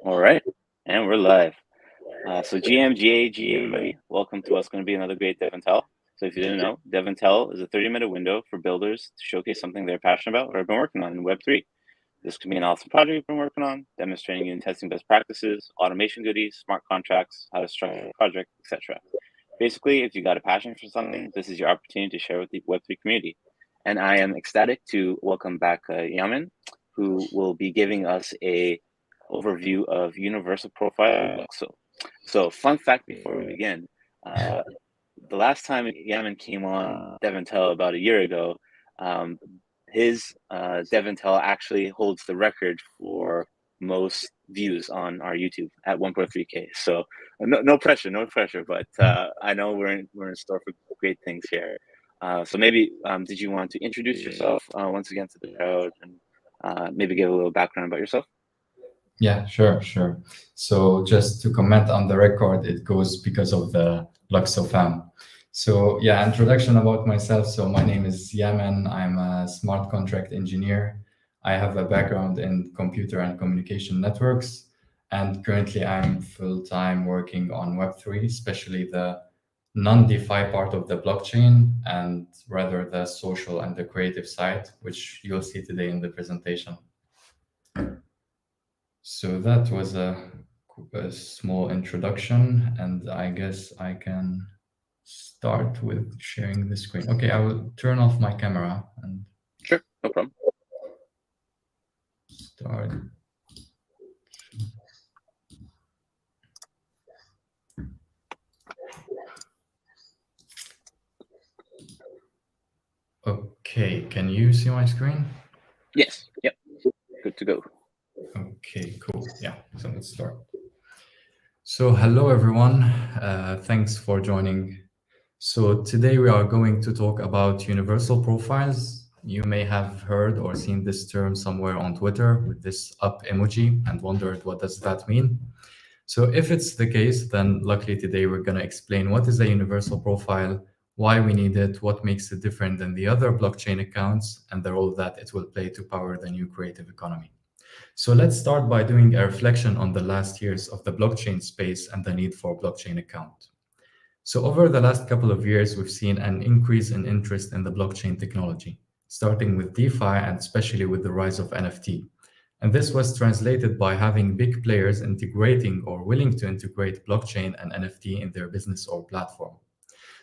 All right, and we're live. So everybody, welcome to what's going to be another great DevNTell. So if you didn't know, DevNTell is a 30-minute window for builders to showcase something they're passionate about or have been working on in Web3. This could be an awesome project you've been working on, demonstrating and testing best practices, automation goodies, smart contracts, how to structure a project, etc. Basically, if you got a passion for something, this is your opportunity to share with the Web3 community. And I am ecstatic to welcome back Yamen, who will be giving us a overview of universal profile. So fun fact before we begin, the last time Yamen came on DevNTell about a year ago, his DevNTell actually holds the record for most views on our YouTube at 1.3K. So no pressure, but I know we're in store for great things here. So maybe did you want to introduce yourself once again to the crowd and maybe give a little background about yourself? Yeah, sure. So just to comment on the record, it goes because of the Lukso fam. So yeah, introduction about myself. So my name is Yamen. I'm a smart contract engineer. I have a background in computer and communication networks. And currently I'm full-time working on Web3, especially the non-DeFi part of the blockchain and rather the social and the creative side, which you'll see today in the presentation. So that was a small introduction, and I guess I can start with sharing the screen. Okay, I will turn off my camera and Sure, no problem. Start. Okay, can you see my screen? Yes, yep, good to go. Okay, cool. Yeah, so let's start. So hello everyone, thanks for joining. So today we are going to talk about universal profiles. You may have heard or seen this term somewhere on Twitter with this up emoji and wondered what does that mean. So if it's the case, then luckily today we're going to explain what is a universal profile, why we need it, what makes it different than the other blockchain accounts, and the role that it will play to power the new creative economy. So let's start by doing a reflection on the last years of the blockchain space and the need for blockchain account. So over the last couple of years, we've seen an increase in interest in the blockchain technology, starting with DeFi and especially with the rise of NFT. And this was translated by having big players integrating or willing to integrate blockchain and NFT in their business or platform.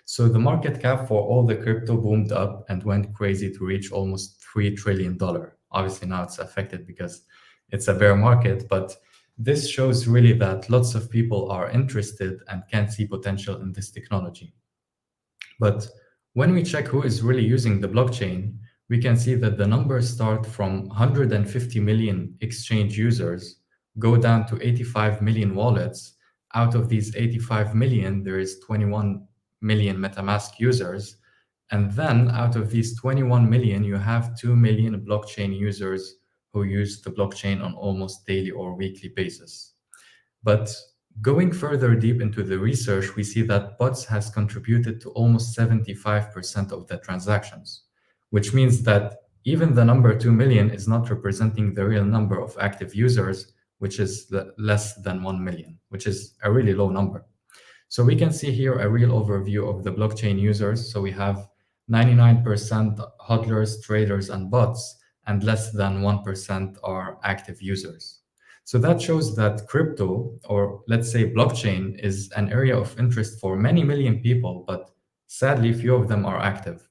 So the market cap for all the crypto boomed up and went crazy to reach almost $3 trillion. Obviously now it's affected because it's a bear market, but this shows really that lots of people are interested and can see potential in this technology. But when we check who is really using the blockchain, we can see that the numbers start from 150 million exchange users, go down to 85 million wallets. Out of these 85 million, there is 21 million MetaMask users. And then out of these 21 million, you have 2 million blockchain users who use the blockchain on almost daily or weekly basis. But going further deep into the research, we see that bots has contributed to almost 75% of the transactions, which means that even the number 2 million is not representing the real number of active users, which is less than 1 million, which is a really low number. So we can see here a real overview of the blockchain users. So we have 99% hodlers, traders, and bots, and less than 1% are active users. So that shows that crypto, or let's say blockchain, is an area of interest for many million people, but sadly, few of them are active.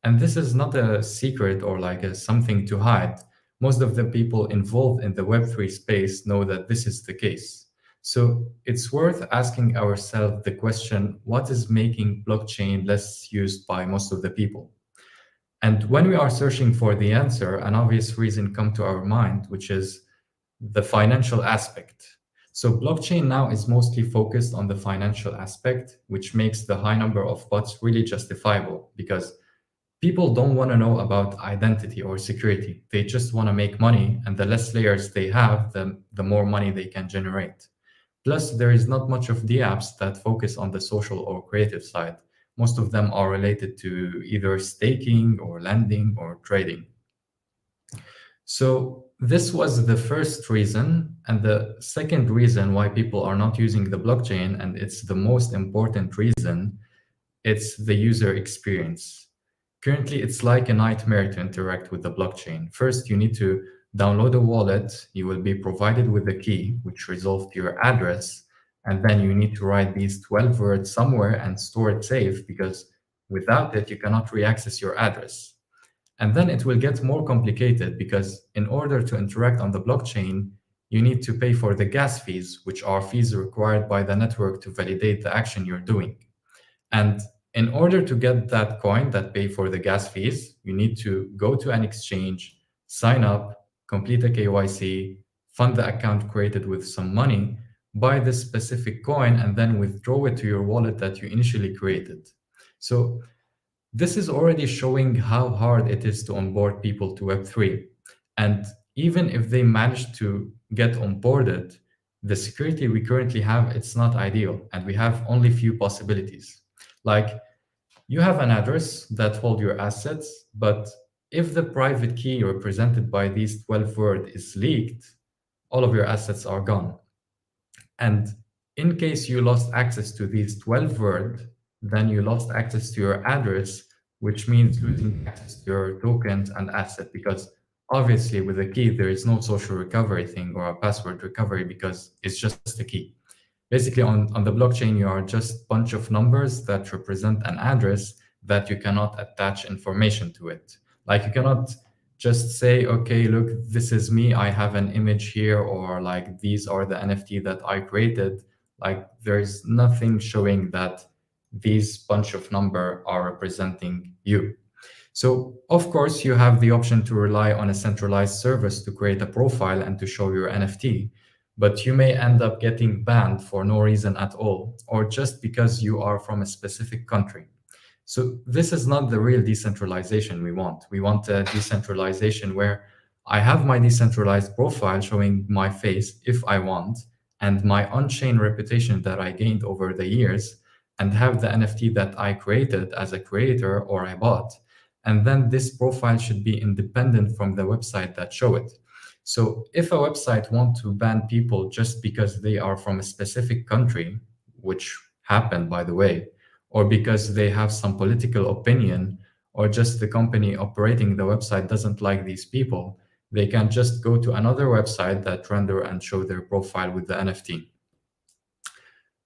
And this is not a secret or like something to hide. Most of the people involved in the Web3 space know that this is the case. So it's worth asking ourselves the question, what is making blockchain less used by most of the people? And when we are searching for the answer, an obvious reason comes to our mind, which is the financial aspect. So blockchain now is mostly focused on the financial aspect, which makes the high number of bots really justifiable because people don't want to know about identity or security. They just want to make money, and the less layers they have, the more money they can generate. Plus, there is not much of the apps that focus on the social or creative side. Most of them are related to either staking or lending or trading. So this was the first reason. And the second reason why people are not using the blockchain, and it's the most important reason, it's the user experience. Currently, it's like a nightmare to interact with the blockchain. First, you need to download a wallet. You will be provided with a key, which resolves to your address. And then you need to write these 12 words somewhere and store it safe, because without it, you cannot re-access your address. And then it will get more complicated, because in order to interact on the blockchain, you need to pay for the gas fees, which are fees required by the network to validate the action you're doing. And in order to get that coin that pay for the gas fees, you need to go to an exchange, sign up, complete a KYC, fund the account created with some money, buy this specific coin, and then withdraw it to your wallet that you initially created. So this is already showing how hard it is to onboard people to Web3. And even if they manage to get onboarded, the security we currently have, it's not ideal, and we have only few possibilities. Like, you have an address that hold your assets, but if the private key represented by these 12 words is leaked, all of your assets are gone. And in case you lost access to these 12 words, then you lost access to your address, which means losing access to your tokens and asset, because obviously with a key, there is no social recovery thing or a password recovery, because it's just a key. Basically, on the blockchain, you are just bunch of numbers that represent an address that you cannot attach information to it. Like, you cannot just say, okay, look, this is me, I have an image here, or like, these are the NFT that I created. Like, there's nothing showing that these bunch of number are representing you. So of course, you have the option to rely on a centralized service to create a profile and to show your NFT, but you may end up getting banned for no reason at all, or just because you are from a specific country. So this is not the real decentralization we want. We want a decentralization where I have my decentralized profile showing my face if I want, and my on-chain reputation that I gained over the years, and have the NFT that I created as a creator or I bought. And then this profile should be independent from the website that show it. So if a website wants to ban people just because they are from a specific country, which happened, by the way, or because they have some political opinion, or just the company operating the website doesn't like these people, they can just go to another website that render and show their profile with the NFT.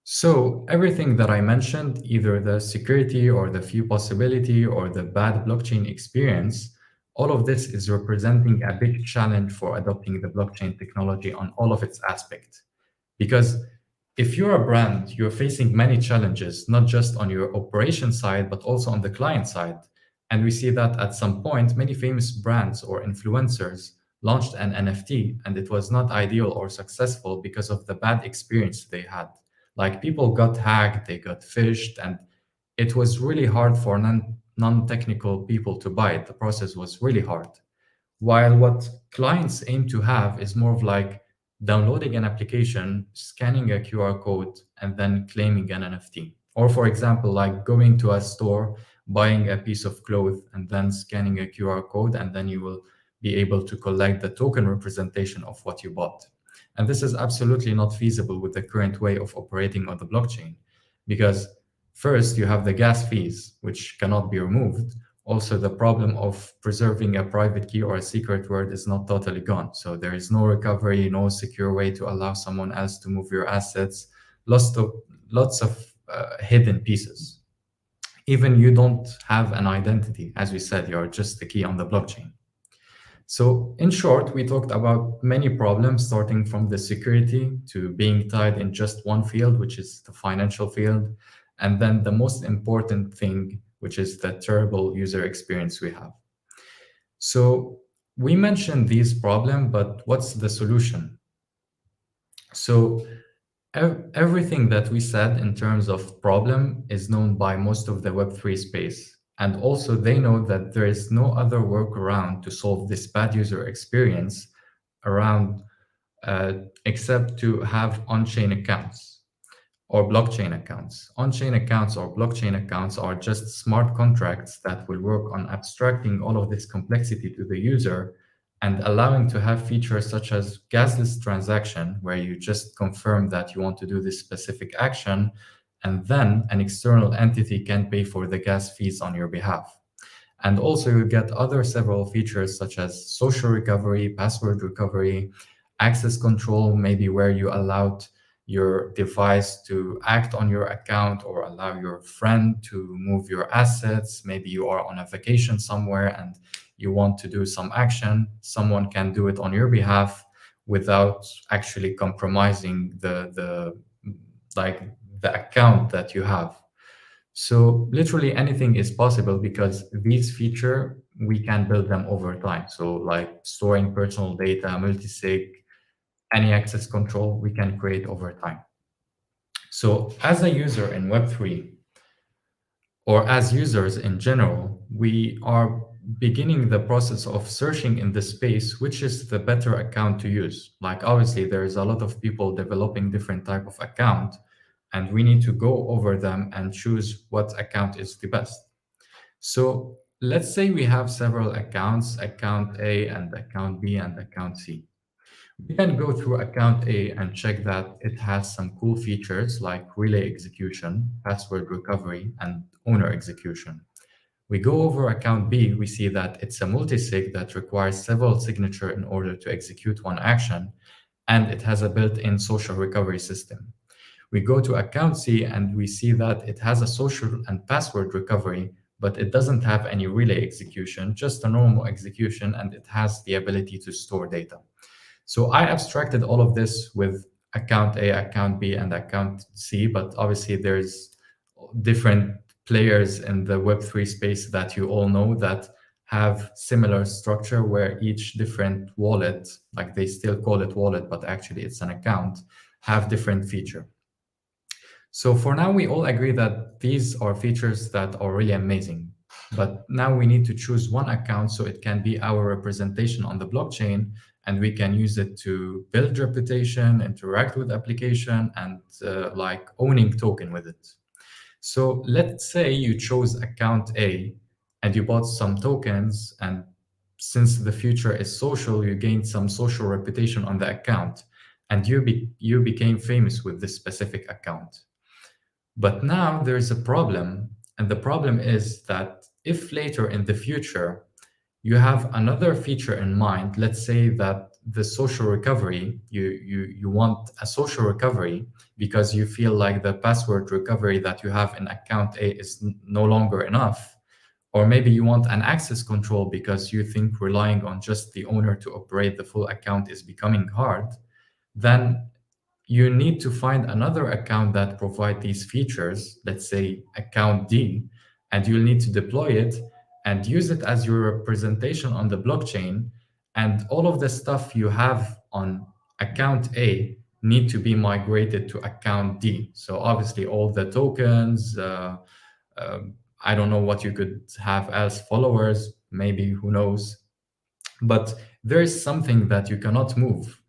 So everything that I mentioned, either the security or the few possibility or the bad blockchain experience, all of this is representing a big challenge for adopting the blockchain technology on all of its aspects. Because if you're a brand, you're facing many challenges, not just on your operation side, but also on the client side. And we see that at some point, many famous brands or influencers launched an NFT, and it was not ideal or successful because of the bad experience they had. Like, people got hacked, they got phished, and it was really hard for non-technical people to buy it. The process was really hard. While what clients aim to have is more of like downloading an application, scanning a QR code, and then claiming an NFT. Or for example, like going to a store, buying a piece of cloth, and then scanning a QR code, and then you will be able to collect the token representation of what you bought. And this is absolutely not feasible with the current way of operating on the blockchain, because first you have the gas fees, which cannot be removed. Also, the problem of preserving a private key or a secret word is not totally gone. So there is no recovery, no secure way to allow someone else to move your assets, lots of hidden pieces. Even you don't have an identity. As we said, you're just the key on the blockchain. So in short, we talked about many problems, starting from the security to being tied in just one field, which is the financial field. And then the most important thing, which is the terrible user experience we have. So we mentioned these problems, but what's the solution? So everything that we said in terms of problem is known by most of the Web3 space. And also they know that there is no other workaround to solve this bad user experience around except to have on-chain accounts or blockchain accounts. On-chain accounts or blockchain accounts are just smart contracts that will work on abstracting all of this complexity to the user and allowing to have features such as gasless transaction, where you just confirm that you want to do this specific action, and then an external entity can pay for the gas fees on your behalf. And also you get other several features such as social recovery, password recovery, access control, maybe where you allowed your device to act on your account or allow your friend to move your assets. Maybe you are on a vacation somewhere and you want to do some action. Someone can do it on your behalf without actually compromising the like the account that you have. So literally anything is possible because these feature, we can build them over time. So like storing personal data, multi-sig, any access control, we can create over time. So as a user in Web3, or as users in general, we are beginning the process of searching in the space, which is the better account to use. Like obviously there's a lot of people developing different type of account, and we need to go over them and choose what account is the best. So let's say we have several accounts, account A and account B and account C. We can go through account A and check that it has some cool features like relay execution, password recovery, and owner execution. We go over account B, we see that it's a multi-sig that requires several signatures in order to execute one action, and it has a built-in social recovery system. We go to account C and we see that it has a social and password recovery, but it doesn't have any relay execution, just a normal execution, and it has the ability to store data. So I abstracted all of this with account A, account B, and account C, but obviously there's different players in the Web3 space that you all know that have similar structure where each different wallet, like they still call it wallet, but actually it's an account, have different feature. So for now, we all agree that these are features that are really amazing. But now we need to choose one account so it can be our representation on the blockchain, and we can use it to build reputation, interact with application, and like owning token with it. So let's say you chose account A and you bought some tokens, and since the future is social, you gained some social reputation on the account, and you became famous with this specific account. But now there's a problem, and the problem is that if later in the future you have another feature in mind, let's say that the social recovery, you want a social recovery because you feel like the password recovery that you have in account A is no longer enough, or maybe you want an access control because you think relying on just the owner to operate the full account is becoming hard, then you need to find another account that provide these features, let's say account D, and you'll need to deploy it and use it as your representation on the blockchain. And all of the stuff you have on account A need to be migrated to account D. So obviously all the tokens, I don't know what you could have as followers, maybe, who knows. But there is something that you cannot move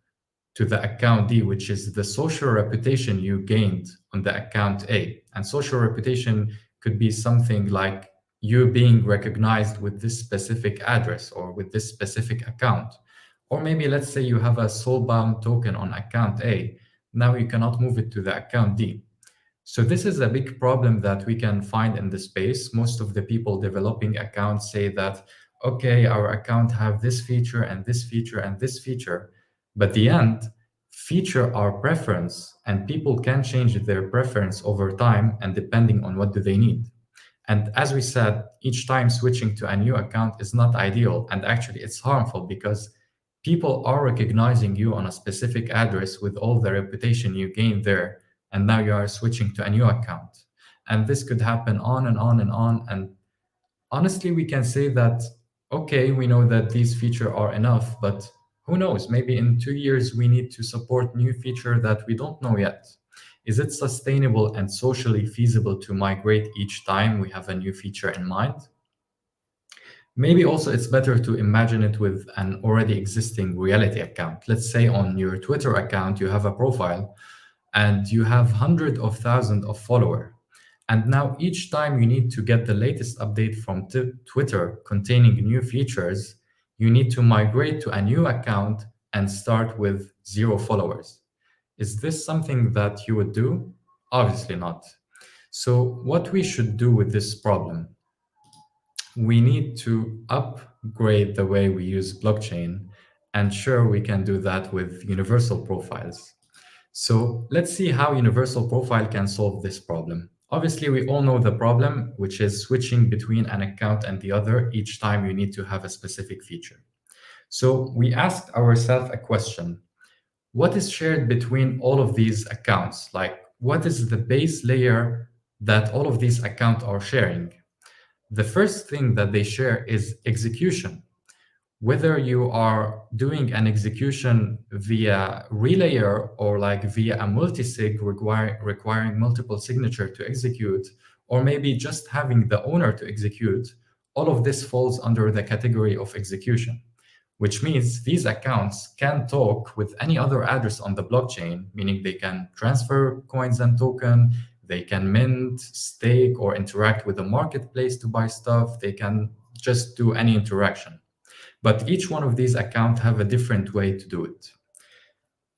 to the account D, which is the social reputation you gained on the account A. And social reputation could be something like you being recognized with this specific address or with this specific account. Or maybe let's say you have a soulbound token on account A. Now you cannot move it to the account D. So this is a big problem that we can find in the space. Most of the people developing accounts say that, okay, our account have this feature and this feature and this feature. But the end, feature our preference, and people can change their preference over time and depending on what do they need. And as we said, each time switching to a new account is not ideal, and actually it's harmful because people are recognizing you on a specific address with all the reputation you gained there, and now you are switching to a new account. And this could happen on and on and on. And honestly, we can say that, okay, we know that these features are enough, but who knows, maybe in 2 years, we need to support new feature that we don't know yet. Is it sustainable and socially feasible to migrate each time we have a new feature in mind? Maybe also it's better to imagine it with an already existing reality account. Let's say on your Twitter account, you have a profile and you have hundreds of thousands of followers. And now each time you need to get the latest update from Twitter containing new features, you need to migrate to a new account and start with 0 followers. Is this something that you would do? Obviously not. So what we should do with this problem? We need to upgrade the way we use blockchain, and sure, we can do that with universal profiles. So let's see how universal profile can solve this problem. Obviously, we all know the problem, which is switching between an account and the other each time you need to have a specific feature. So we asked ourselves a question. What is shared between all of these accounts? Like, what is the base layer that all of these accounts are sharing? The first thing that they share is execution. Whether you are doing an execution via relayer or like via a multisig requiring multiple signature to execute, or maybe just having the owner to execute, all of this falls under the category of execution, which means these accounts can talk with any other address on the blockchain, meaning they can transfer coins and token, they can mint, stake, or interact with the marketplace to buy stuff. They can just do any interaction. But each one of these accounts have a different way to do it.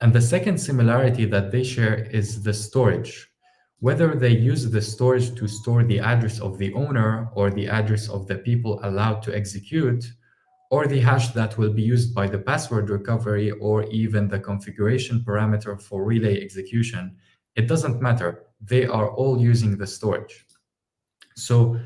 And the second similarity that they share is the storage. Whether they use the storage to store the address of the owner or the address of the people allowed to execute, or the hash that will be used by the password recovery, or even the configuration parameter for relay execution, it doesn't matter. They are all using the storage. So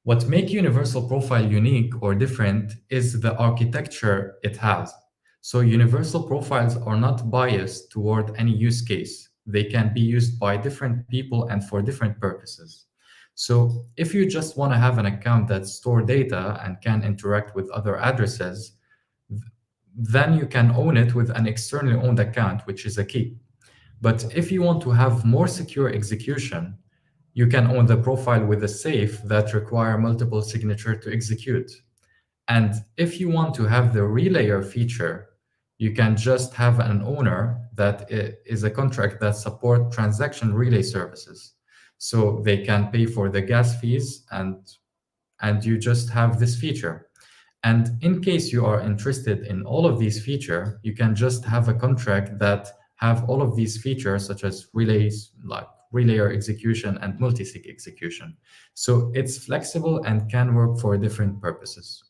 what makes Universal Profile unique or different is the architecture it has. So Universal Profiles are not biased toward any use case. They can be used by different people and for different purposes. So if you just want to have an account that stores data and can interact with other addresses, then you can own it with an externally owned account, which is a key. But if you want to have more secure execution, you can own the profile with a safe that require multiple signature to execute. And if you want to have the relayer feature, you can just have an owner that is a contract that support transaction relay services. So they can pay for the gas fees and you just have this feature. And in case you are interested in all of these features, you can just have a contract that have all of these features such as relays, like relayer execution and multisig execution. So it's flexible and can work for different purposes.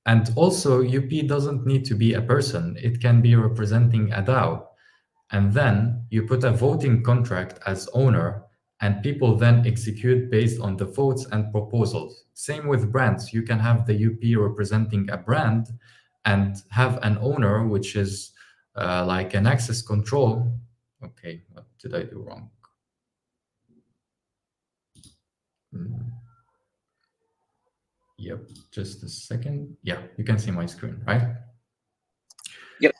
And also UP doesn't need to be a person. It can be representing a DAO. And then you put a voting contract as owner and people then execute based on the votes and proposals. Same with brands. You can have the UP representing a brand and have an owner, which is like an access control. Okay, what did I do wrong? Yep, just a second. Yeah, you can see my screen, right? Yep.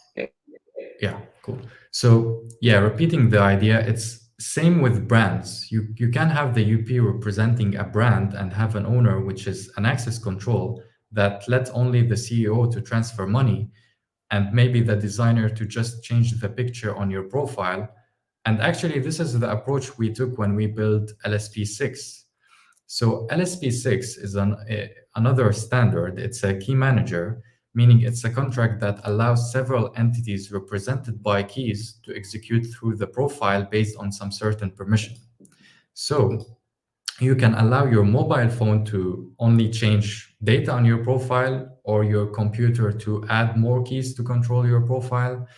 Yeah, cool. So yeah, repeating the idea, it's same with brands. You can have the UP representing a brand and have an owner, which is an access control that lets only the CEO to transfer money and maybe the designer to just change the picture on your profile. And actually, this is the approach we took when we built LSP6. So LSP6 is another standard. It's a key manager, meaning it's a contract that allows several entities represented by keys to execute through the profile based on some certain permission. So you can allow your mobile phone to only change data on your profile, or your computer to add more keys to control your profile.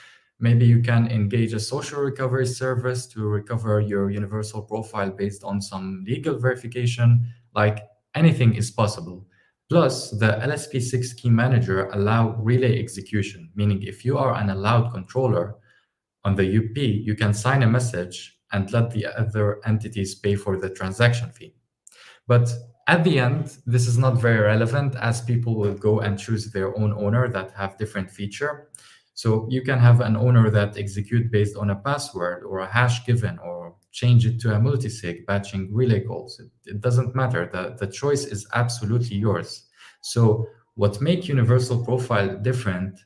Maybe you can engage a social recovery service to recover your universal profile based on some legal verification. Like, anything is possible. Plus, the LSP6 key manager allow relay execution, meaning if you are an allowed controller on the UP, you can sign a message and let the other entities pay for the transaction fee. But at the end, this is not very relevant, as people will go and choose their own owner that have different feature. So you can have an owner that execute based on a password or a hash given, or change it to a multisig batching relay calls. It doesn't matter. The choice is absolutely yours. So what makes Universal Profile different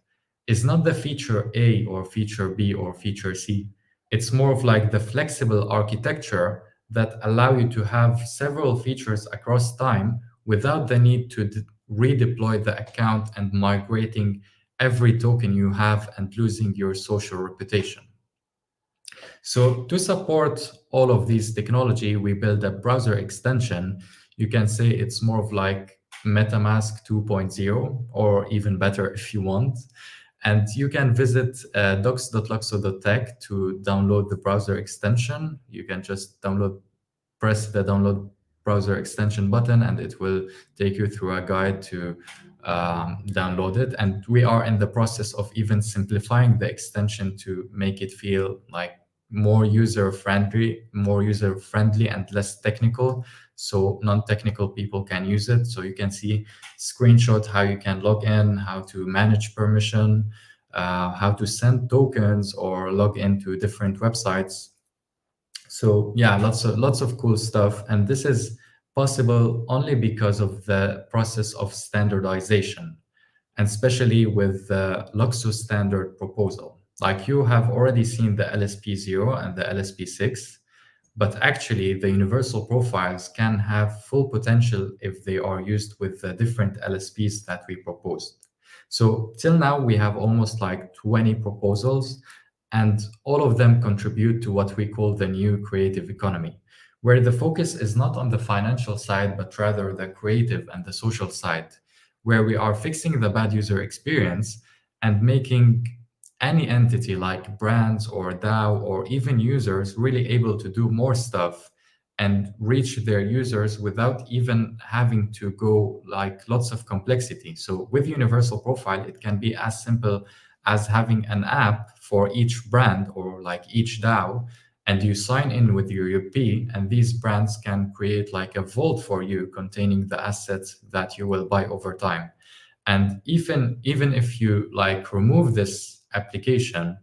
is not the feature A or feature B or feature C. It's more of like the flexible architecture that allow you to have several features across time without the need to redeploy the account and migrating every token you have and losing your social reputation. So to support all of these technology, we build a browser extension. You can say it's more of like MetaMask 2.0, or even better if you want. And you can visit docs.luxo.tech to download the browser extension. You can just press the download browser extension button, and it will take you through a guide to download it. And we are in the process of even simplifying the extension to make it feel like more user-friendly and less technical, so non-technical people can use it. So you can see screenshot how you can log in, how to manage permission, how to send tokens or log into different websites. So yeah, lots of cool stuff. And this is possible only because of the process of standardization, and especially with the Lukso standard proposal. Like, you have already seen the LSP0 and the LSP6, but actually the universal profiles can have full potential if they are used with the different LSPs that we proposed. So till now, we have almost like 20 proposals, and all of them contribute to what we call the new creative economy, where the focus is not on the financial side, but rather the creative and the social side, where we are fixing the bad user experience and making any entity like brands or DAO or even users really able to do more stuff and reach their users without even having to go like lots of complexity. So with Universal Profile, it can be as simple as having an app for each brand or like each DAO, and you sign in with your UP, and these brands can create like a vault for you containing the assets that you will buy over time. And even if you like remove this application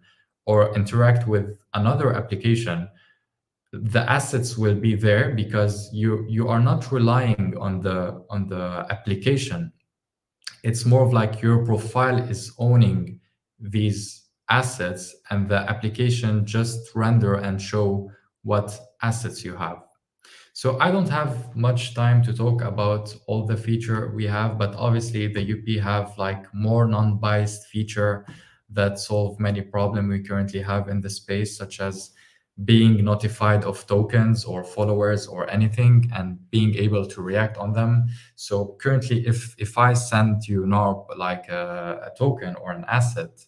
or interact with another application, the assets will be there because you are not relying on the application. It's more of like your profile is owning these assets, and the application just render and show what assets you have. So I don't have much time to talk about all the feature we have, but obviously the UP have like more non-biased feature that solve many problems we currently have in the space, such as being notified of tokens or followers or anything and being able to react on them. So currently, if I send you now like a token or an asset,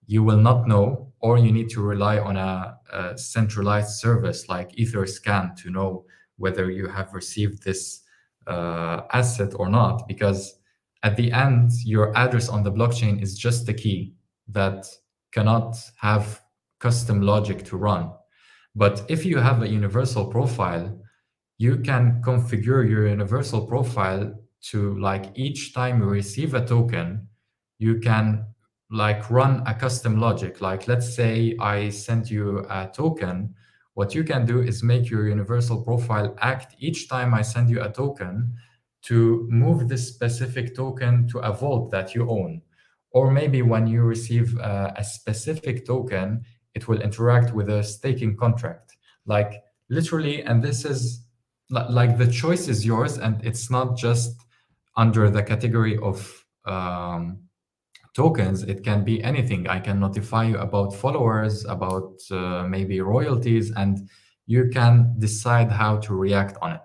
you will not know, or you need to rely on a centralized service like Etherscan to know whether you have received this asset or not, because at the end, your address on the blockchain is just the key that cannot have custom logic to run. But if you have a universal profile, you can configure your universal profile to like each time you receive a token, you can like run a custom logic. Like, let's say I send you a token. What you can do is make your universal profile act each time I send you a token to move this specific token to a vault that you own. Or maybe when you receive a specific token, it will interact with a staking contract. Like literally, and this is like the choice is yours, and it's not just under the category of tokens. It can be anything. I can notify you about followers, about maybe royalties, and you can decide how to react on it.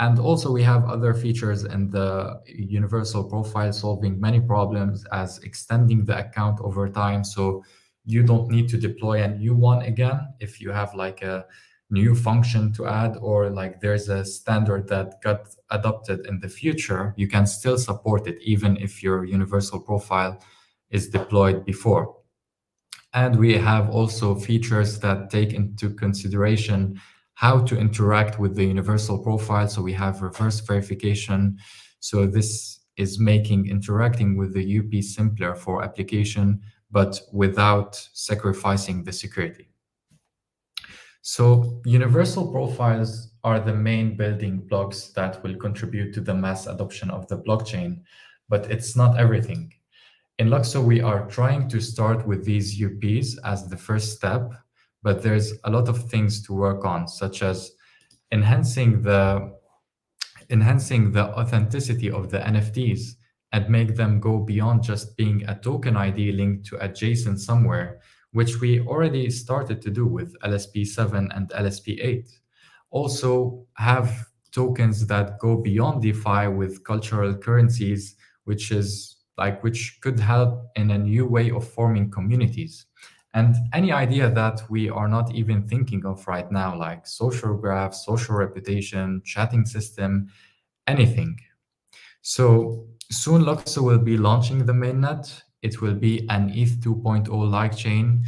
And also we have other features in the universal profile solving many problems, as extending the account over time. So you don't need to deploy a new one again if you have like a new function to add, or like there's a standard that got adopted in the future, you can still support it even if your universal profile is deployed before. And we have also features that take into consideration how to interact with the universal profile. So we have reverse verification. So this is making interacting with the UP simpler for application, but without sacrificing the security. So universal profiles are the main building blocks that will contribute to the mass adoption of the blockchain, but it's not everything. In Luxo, we are trying to start with these UPs as the first step, but there's a lot of things to work on, such as enhancing the enhancing the authenticity of the NFTs and make them go beyond just being a token ID linked to a JSON somewhere, which we already started to do with LSP7 and LSP8. Also have tokens that go beyond DeFi with cultural currencies, which could help in a new way of forming communities. And any idea that we are not even thinking of right now, like social graph, social reputation, chatting system, anything. So soon Luxo will be launching the mainnet. It will be an ETH 2.0 like chain.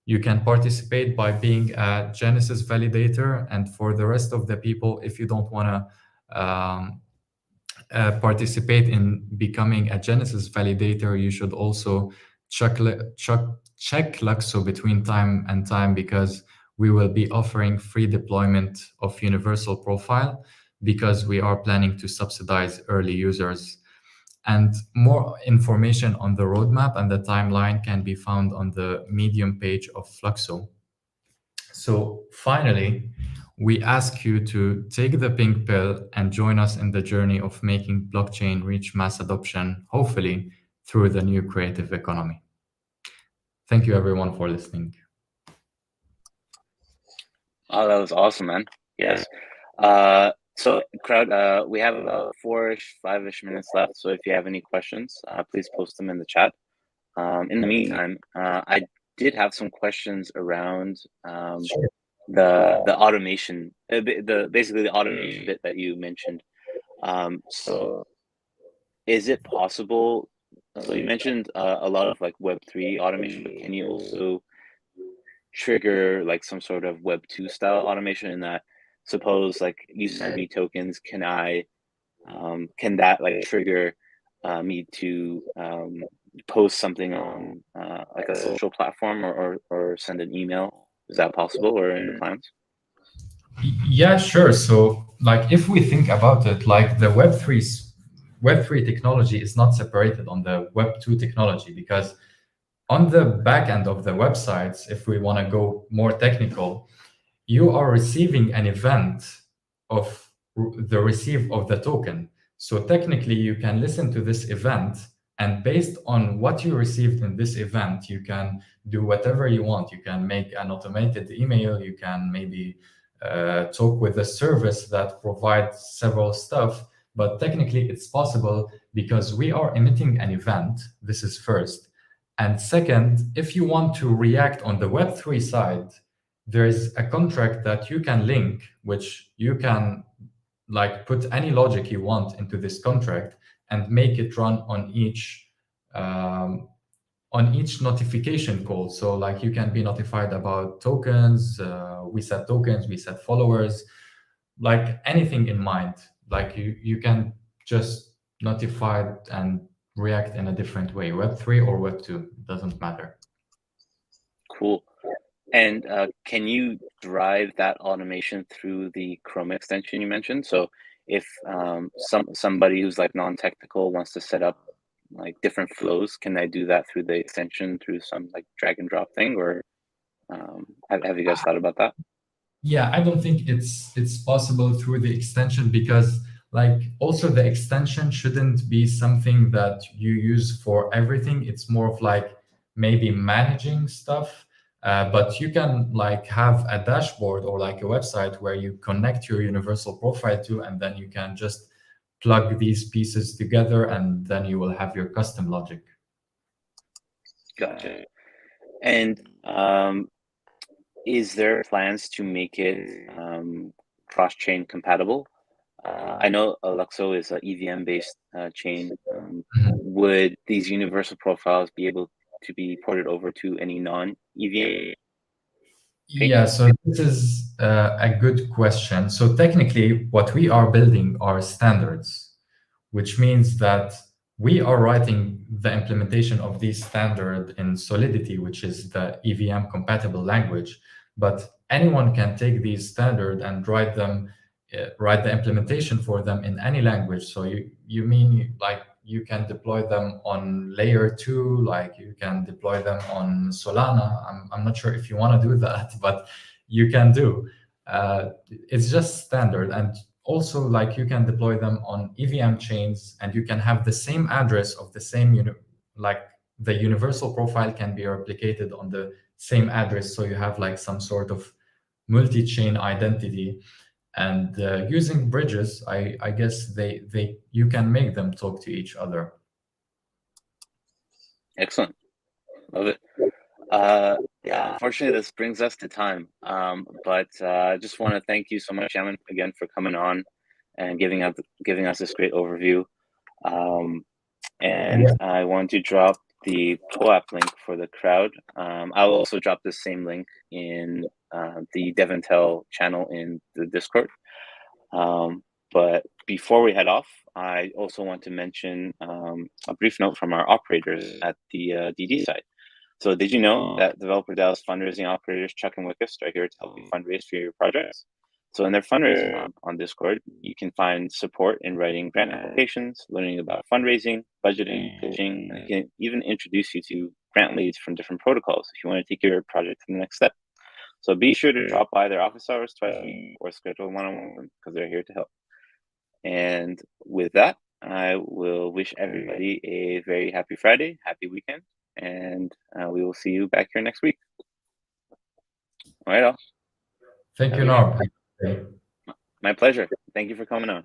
You can participate by being a Genesis validator. And for the rest of the people, if you don't want to participate in becoming a Genesis validator, you should also check Luxo between time and time, because we will be offering free deployment of Universal Profile, because we are planning to subsidize early users. And more information on the roadmap and the timeline can be found on the Medium page of Fluxo. So finally, we ask you to take the pink pill and join us in the journey of making blockchain reach mass adoption, hopefully through the new creative economy. Thank you everyone for listening. Oh, that was awesome, man. Yes. So crowd, we have about 4-ish, 5-ish minutes left. So if you have any questions, please post them in the chat. In the meantime, I did have some questions around the automation, basically the automation bit that you mentioned. So is it possible? So you mentioned a lot of like Web3 automation, but can you also trigger like some sort of Web2 style automation in that? Suppose like you send me tokens, can that like trigger me to post something on like a social platform or send an email? Is that possible or in your plans? Yeah, sure. So like if we think about it, like the Web3 technology is not separated on the Web2 technology, because on the back end of the websites, if we want to go more technical, you are receiving an event of the receive of the token. So technically you can listen to this event, and based on what you received in this event, you can do whatever you want. You can make an automated email, you can maybe talk with a service that provides several stuff, but technically it's possible because we are emitting an event. This is first. And second, if you want to react on the Web3 side, there is a contract that you can link, which you can like put any logic you want into this contract and make it run on each notification call. So like you can be notified about tokens, we set tokens, we set followers, like anything in mind. Like you can just notify and react in a different way, Web3 or Web2, doesn't matter. Cool. And can you drive that automation through the Chrome extension you mentioned? So if somebody who's like non-technical wants to set up like different flows, can I do that through the extension through some like drag and drop thing, or have you guys thought about that? Yeah, I don't think it's possible through the extension, because like also the extension shouldn't be something that you use for everything. It's more of like maybe managing stuff. But you can like have a dashboard or like a website where you connect your universal profile to, and then you can just plug these pieces together, and then you will have your custom logic. Gotcha. And is there plans to make it cross-chain compatible? I know Lukso is an EVM-based chain. Would these universal profiles be able to be ported over to any non-EVM? Yeah, so this is a good question. So technically, what we are building are standards, which means that we are writing the implementation of these standards in Solidity, which is the EVM compatible language. But anyone can take these standards and write the implementation for them in any language. So you mean like you can deploy them on layer 2, like you can deploy them on Solana. I'm not sure if you want to do that, but you can do. It's just standard. And also, like, you can deploy them on EVM chains, and you can have the same address of the same, like the universal profile can be replicated on the same address. So you have like some sort of multi-chain identity. And using bridges, I guess you can make them talk to each other. Excellent. Love it. Yeah, unfortunately, this brings us to time. But I just want to thank you so much, Yamen, again for coming on and giving us this great overview. And I want to drop the POAP link for the crowd. I'll also drop the same link in the DevNTell channel in the Discord. But before we head off, I also want to mention a brief note from our operators at the DD side. So did you know that Developer DAO's fundraising operators, Chuck and Wickest, are here to help you fundraise for your projects? So in their fundraising on Discord, you can find support in writing grant applications, learning about fundraising, budgeting, pitching, and they can even introduce you to grant leads from different protocols if you want to take your project to the next step. So be sure to drop by their office hours twice a week or schedule one-on-one because they're here to help. And with that, I will wish everybody a very happy Friday, happy weekend, and we will see you back here next week. All right, all. Thank you, Norb. My pleasure. Thank you for coming on.